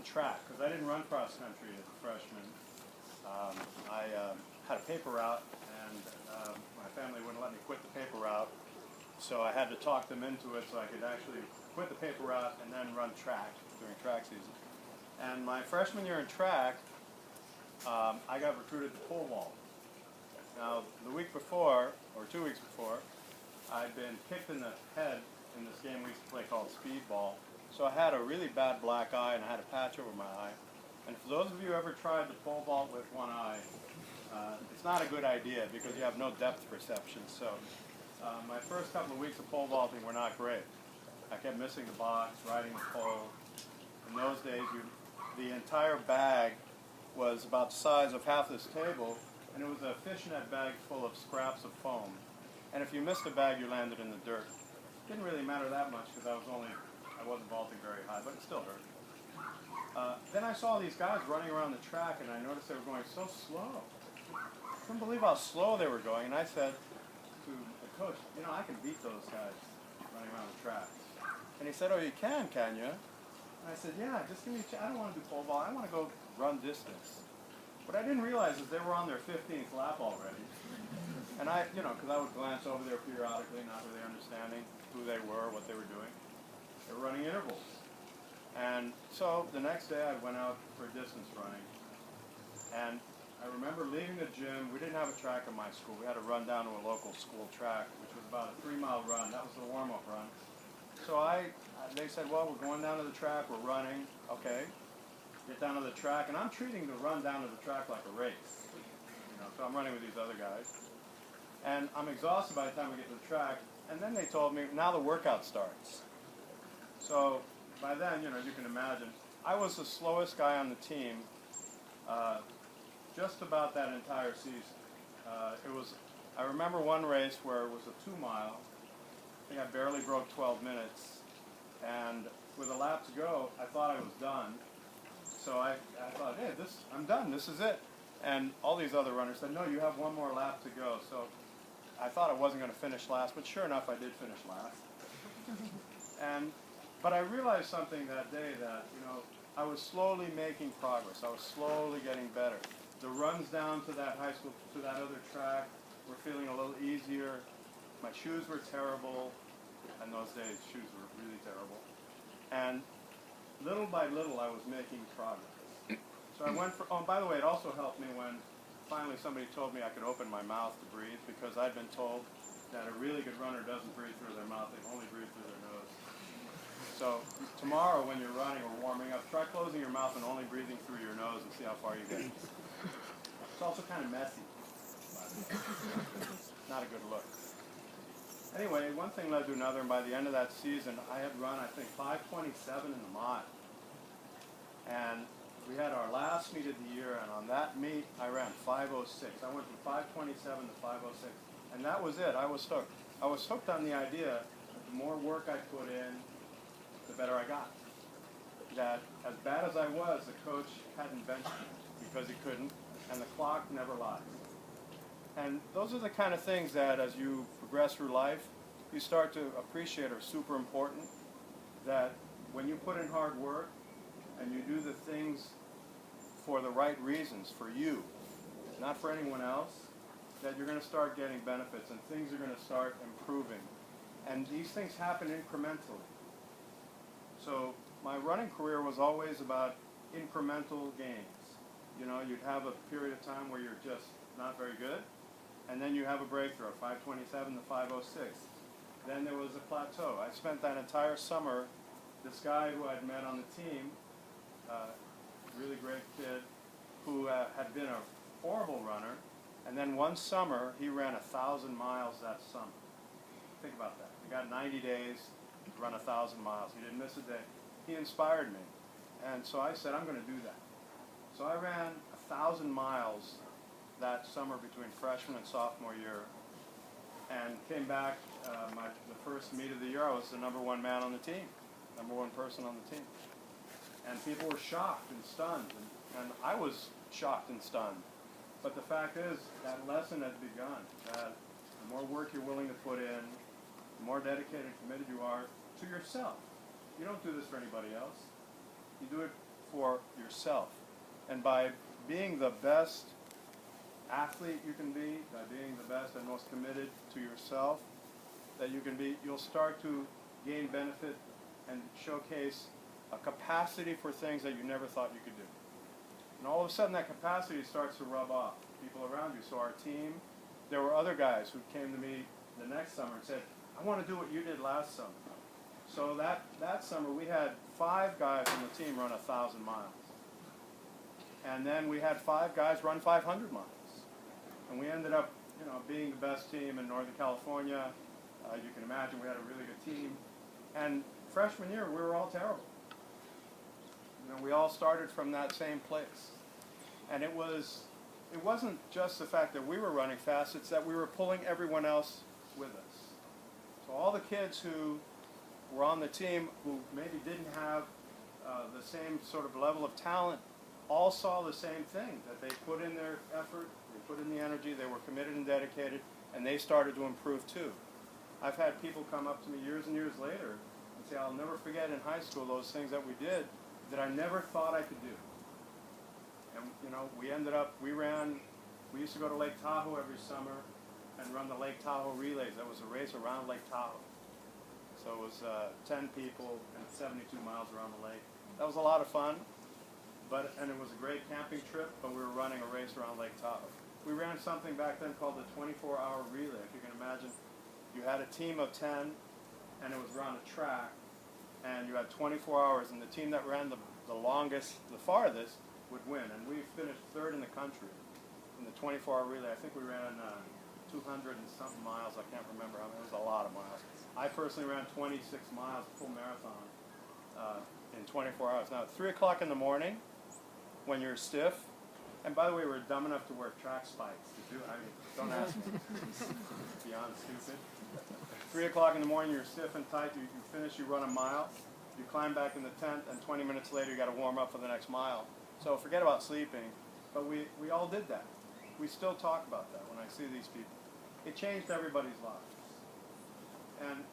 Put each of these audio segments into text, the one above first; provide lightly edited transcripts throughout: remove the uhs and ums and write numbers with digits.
track, because I didn't run cross country as a freshman. I had a paper route, and my family wouldn't let me quit the paper route, so I had to talk them into it so I could actually quit the paper route and then run track during track season. And my freshman year in track, I got recruited to pole vault. Now, the week before, or 2 weeks before, I'd been kicked in the head in this game we used to play called speedball. So I had a really bad black eye, and I had a patch over my eye. And for those of you who ever tried to pole vault with one eye, it's not a good idea because you have no depth perception. So my first couple of weeks of pole vaulting were not great. I kept missing the box, riding the pole. In those days, the entire bag was about the size of half this table, and it was a fishnet bag full of scraps of foam. And if you missed a bag, you landed in the dirt. It didn't really matter that much because I wasn't vaulting very high, but it still hurt. Then I saw these guys running around the track, and I noticed they were going so slow. I couldn't believe how slow they were going, and I said to the coach, you know, I can beat those guys running around the track. And he said, oh, you can you? And I said, yeah, just give me a chance. I don't want to do pole vault. I want to go run distance. What I didn't realize is they were on their 15th lap already. And I, because I would glance over there periodically, not really understanding who they were, what they were doing. They were running intervals. And so the next day I went out for distance running. And I remember leaving the gym. We didn't have a track in my school. We had to run down to a local school track, which was about a 3-mile run. That was the warm-up run. So they said, well, we're going down to the track. We're running. Okay. Get down to the track. And I'm treating the run down to the track like a race. So I'm running with these other guys. And I'm exhausted by the time we get to the track. And then they told me, now the workout starts. So by then, you can imagine, I was the slowest guy on the team just about that entire season. I remember one race where it was a 2-mile. I think I barely broke 12 minutes. And with a lap to go, I thought I was done. So I thought, hey, I'm done. This is it. And all these other runners said, no, you have one more lap to go. So I thought I wasn't going to finish last, but sure enough, I did finish last. But I realized something that day that, I was slowly making progress. I was slowly getting better. The runs down to that high school, to that other track, were feeling a little easier. My shoes were terrible. In those days, shoes were really terrible. And little by little, I was making progress. So I went for, by the way, it also helped me when finally somebody told me I could open my mouth to breathe, because I'd been told that a really good runner doesn't breathe through their mouth, they only breathe through their nose. So tomorrow when you're running or warming up, try closing your mouth and only breathing through your nose and see how far you get. It's also kind of messy. Not a good look. Anyway, one thing led to another, and by the end of that season, I had run, I think, 5:27 in the mile. And we had our last meet of the year, and on that meet, I ran 5:06. I went from 5:27 to 5:06, and that was it. I was hooked. I was hooked on the idea that the more work I put in, the better I got. That as bad as I was, the coach hadn't benched me because he couldn't, and the clock never lies. And those are the kind of things that as you progress through life, you start to appreciate are super important. That when you put in hard work and you do the things for the right reasons, for you, not for anyone else, that you're going to start getting benefits and things are going to start improving. And these things happen incrementally. So my running career was always about incremental gains. You'd have a period of time where you're just not very good, and then you have a breakthrough, 5:27 to 5:06. Then there was a plateau. I spent that entire summer, this guy who I'd met on the team, really great kid, who had been a horrible runner, and then one summer he ran 1,000 miles that summer. Think about that. He got 90 days to run 1,000 miles. He didn't miss a day. He inspired me, and so I said, I'm going to do that. So I ran 1,000 miles that summer between freshman and sophomore year, and came back the first meet of the year. I was the #1 man on the team, #1 person on the team. And people were shocked and stunned, and I was shocked and stunned. But the fact is, that lesson has begun, that the more work you're willing to put in, the more dedicated and committed you are to yourself. You don't do this for anybody else. You do it for yourself. And by being the best athlete you can be, by being the best and most committed to yourself that you can be, you'll start to gain benefit and showcase a capacity for things that you never thought you could do. And all of a sudden that capacity starts to rub off people around you. So our team, there were other guys who came to me the next summer and said, I want to do what you did last summer. So that summer we had 5 guys on the team run 1,000 miles. And then we had 5 guys run 500 miles. And we ended up, being the best team in Northern California. You can imagine we had a really good team. And freshman year, we were all terrible. We all started from that same place. And it wasn't just the fact that we were running fast, it's that we were pulling everyone else with us. So all the kids who were on the team who maybe didn't have the same sort of level of talent all saw the same thing, that they put in their effort, they put in the energy, they were committed and dedicated, and they started to improve too. I've had people come up to me years and years later and say, I'll never forget in high school those things that we did that I never thought I could do. And we ended up, we used to go to Lake Tahoe every summer and run the Lake Tahoe relays. That was a race around Lake Tahoe. So it was 10 people and 72 miles around the lake. That was a lot of fun, and it was a great camping trip, but we were running a race around Lake Tahoe. We ran something back then called the 24-hour relay. If you can imagine, you had a team of 10, and it was around a track, and you had 24 hours, and the team that ran the longest, the farthest, would win. And we finished 3rd in the country in the 24-hour relay. I think we ran 200 and something miles. I can't remember how many. It was a lot of miles. I personally ran 26 miles, full marathon, in 24 hours. Now, at 3 o'clock in the morning, when you're stiff, and by the way, we're dumb enough to wear track spikes to do it. I mean, don't ask me. It's beyond stupid. 3 o'clock in the morning, you're stiff and tight. You finish, you run a mile. You climb back in the tent, and 20 minutes later, you got to warm up for the next mile. So forget about sleeping. But we all did that. We still talk about that when I see these people. It changed everybody's lives. And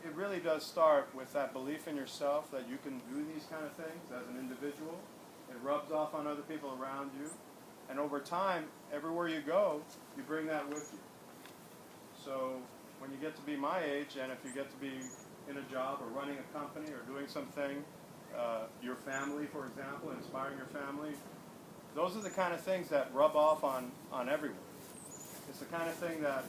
it really does start with that belief in yourself that you can do these kind of things as an individual. It rubs off on other people around you. And over time, everywhere you go, you bring that with you. So when you get to be my age, and if you get to be in a job or running a company or doing something, your family, for example, inspiring your family, those are the kind of things that rub off on everyone. It's the kind of thing that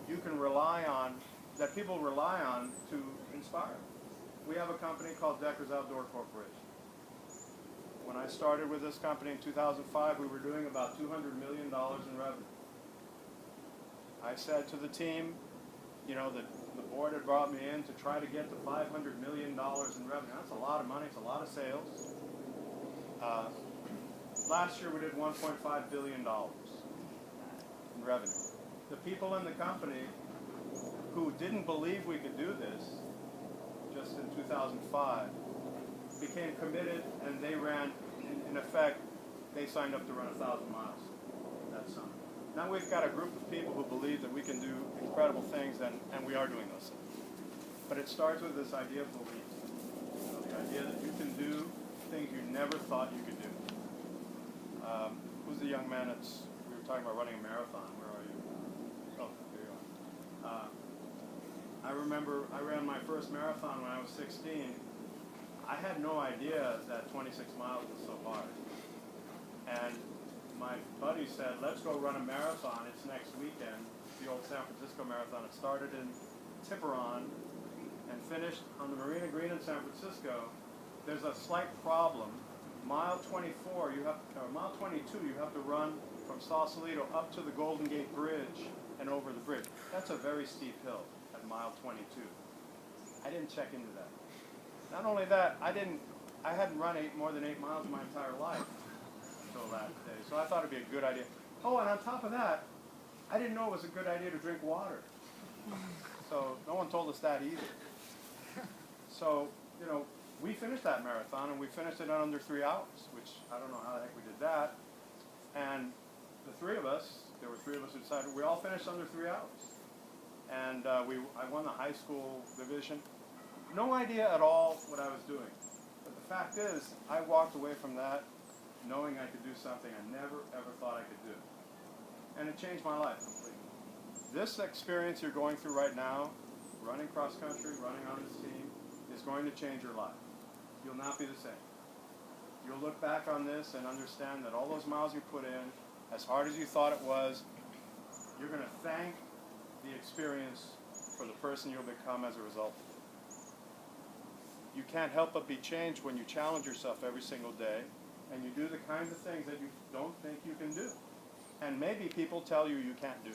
you can rely on, that people rely on to inspire. We have a company called Decker's Outdoor Corporation. When I started with this company in 2005, we were doing about $200 million in revenue. I said to the team, the board had brought me in to try to get to $500 million in revenue. That's a lot of money. It's a lot of sales. Last year we did $1.5 billion in revenue. The people in the company who didn't believe we could do this just in 2005 became committed, and they ran, in effect, they signed up to run 1,000 miles that summer. Now we've got a group of people who believe that we can do incredible things, and we are doing those things. But it starts with this idea of belief. The idea that you can do things you never thought you could do. Who's the young man we were talking about running a marathon? Where are you? Oh, there you are. I remember I ran my first marathon when I was 16. I had no idea that 26 miles was so hard. And my buddy said, let's go run a marathon. It's next weekend, the old San Francisco Marathon. It started in Tiburon and finished on the Marina Green in San Francisco. There's a slight problem. Mile 22, you have to run from Sausalito up to the Golden Gate Bridge and over the bridge. That's a very steep hill at mile 22. I didn't check into that. Not only that, I hadn't run more than 8 miles in my entire life until that day. So I thought it'd be a good idea. Oh, and on top of that, I didn't know it was a good idea to drink water. So no one told us that either. So, we finished that marathon, and we finished it in under 3 hours, which I don't know how the heck we did that. And the 3 of us, there were 3 of us who decided, we all finished under 3 hours. And I won the high school division. No idea at all what I was doing. fact is, I walked away from that knowing I could do something I never, ever thought I could do. And it changed my life completely. This experience you're going through right now, running cross country, running on this team, is going to change your life. You'll not be the same. You'll look back on this and understand that all those miles you put in, as hard as you thought it was, you're going to thank the experience for the person you'll become as a result of it. You can't help but be changed when you challenge yourself every single day and you do the kinds of things that you don't think you can do. And maybe people tell you you can't do.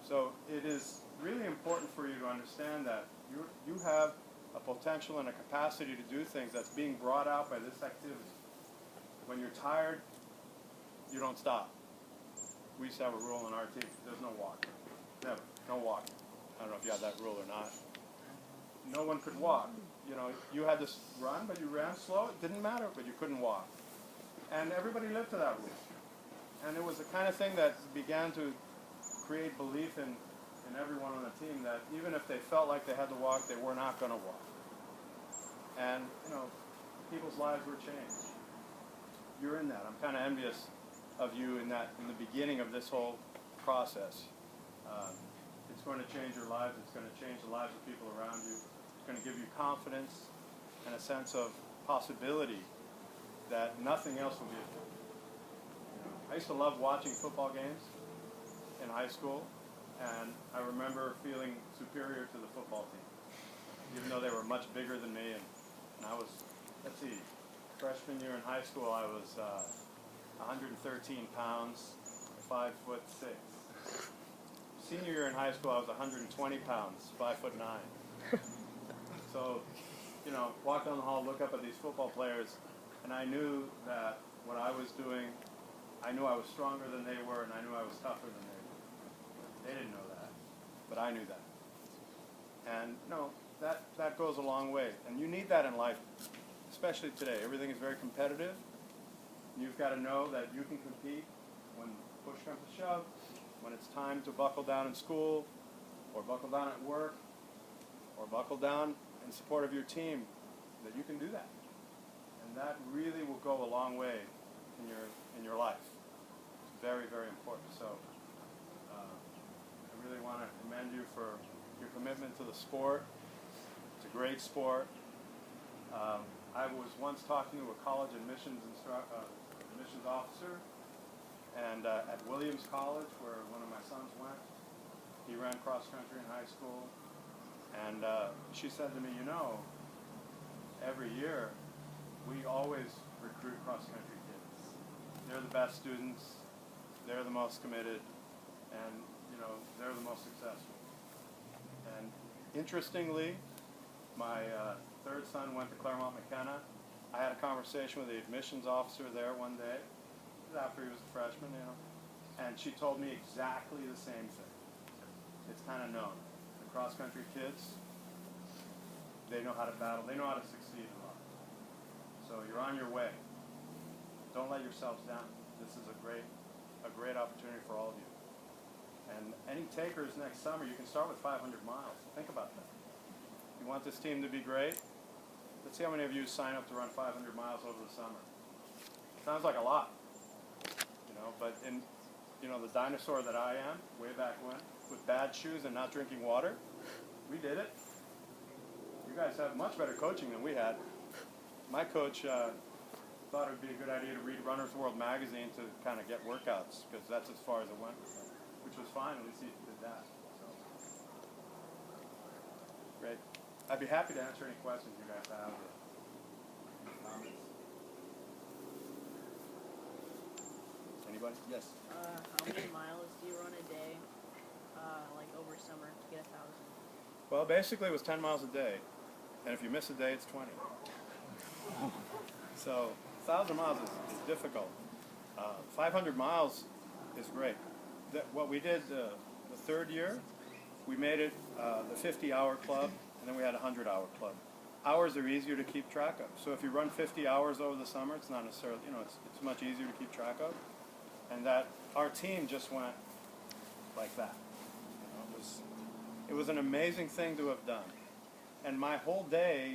So it is really important for you to understand that you have a potential and a capacity to do things that's being brought out by this activity. When you're tired, you don't stop. We used to have a rule in our team. There's no walking. Never. No walking. I don't know if you have that rule or not. No one could walk. You know, you had to run, but you ran slow. It didn't matter, but you couldn't walk. And everybody lived to that rule. And it was the kind of thing that began to create belief in everyone on the team that even if they felt like they had to walk, they were not going to walk. And, you know, people's lives were changed. You're in that. I'm kind of envious of you in the beginning of this whole process. It's going to change your lives. It's going to change the lives of people around you. It's going to give you confidence and a sense of possibility that nothing else will be able to do. You know, I used to love watching football games in high school, and I remember feeling superior to the football team, even though they were much bigger than me. And I was, let's see, freshman year in high school, I was 113 pounds, 5'6". Senior year in high school, I was 120 pounds, 5'9". So, you know, walk down the hall, look up at these football players, and I knew that what I was doing, I knew I was stronger than they were, and I knew I was tougher than they were. They didn't know that, but I knew that. And, no, that goes a long way. And you need that in life, especially today. Everything is very competitive. You've got to know that you can compete when push comes to shove, when it's time to buckle down in school, or buckle down at work, or buckle down in support of your team, that you can do that. And that really will go a long way in your life. It's very, very important. So I really want to commend you for your commitment to the sport. It's a great sport. I was once talking to a college admissions officer, and at Williams College, where one of my sons went, he ran cross country in high school, and she said to me, you know, every year we always recruit cross country kids. They're the best students, they're the most committed, and you know, they're the most successful. And interestingly, my third son went to Claremont McKenna. I had a conversation with the admissions officer there one day, after he was a freshman, you know, and she told me exactly the same thing. It's kind of known. The cross-country kids, they know how to battle. They know how to succeed in life. So you're on your way. Don't let yourselves down. This is a great opportunity for all of you. And any takers next summer, you can start with 500 miles. Think about that. You want this team to be great? Let's see how many of you sign up to run 500 miles over the summer. Sounds like a lot. You know, but in, you know, the dinosaur that I am, way back when, with bad shoes and not drinking water, we did it. You guys have much better coaching than we had. My coach thought it would be a good idea to read Runner's World magazine to kind of get workouts, because that's as far as it went, which was fine. At least he did that. So. Great. I'd be happy to answer any questions you guys have or any comments. Anybody? Yes. How many miles do you run a day, like over summer, to get 1,000? Well, basically it was 10 miles a day, and if you miss a day, it's 20. So 1,000 miles is difficult. 500 miles is great. What we did the third year, we made it the 50-hour club, and then we had a 100-hour club. Hours are easier to keep track of. So if you run 50 hours over the summer, it's not necessarily, you know, it's much easier to keep track of. And that our team just went like that. You know, it was an amazing thing to have done. And my whole day